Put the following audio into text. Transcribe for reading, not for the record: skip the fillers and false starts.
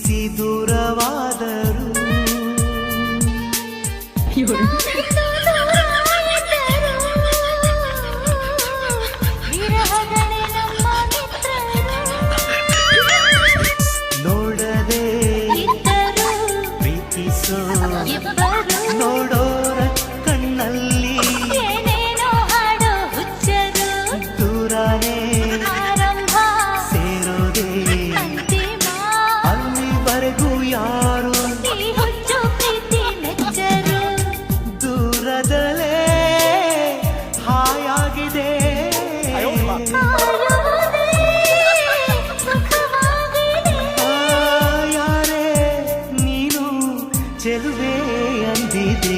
ಪ್ರೀತಿಸಿ ದೂರವಾದರು ನೋಡದೆ ಪ್ರೀತಿಸೋ ನೋಡೋರ ಕಣ್ಣಲ್ಲಿ ದೂರನೇ ಸೇರೋದೆ ಅಲ್ಲಿವರೆಗೂ ಯಾರು ದೂರದಲ್ಲೇ ಹಾಯಾಗಿದೆ ಯಾರೇ ನೀನು ಚೆಲುವೆ ಅಂದಿದೆ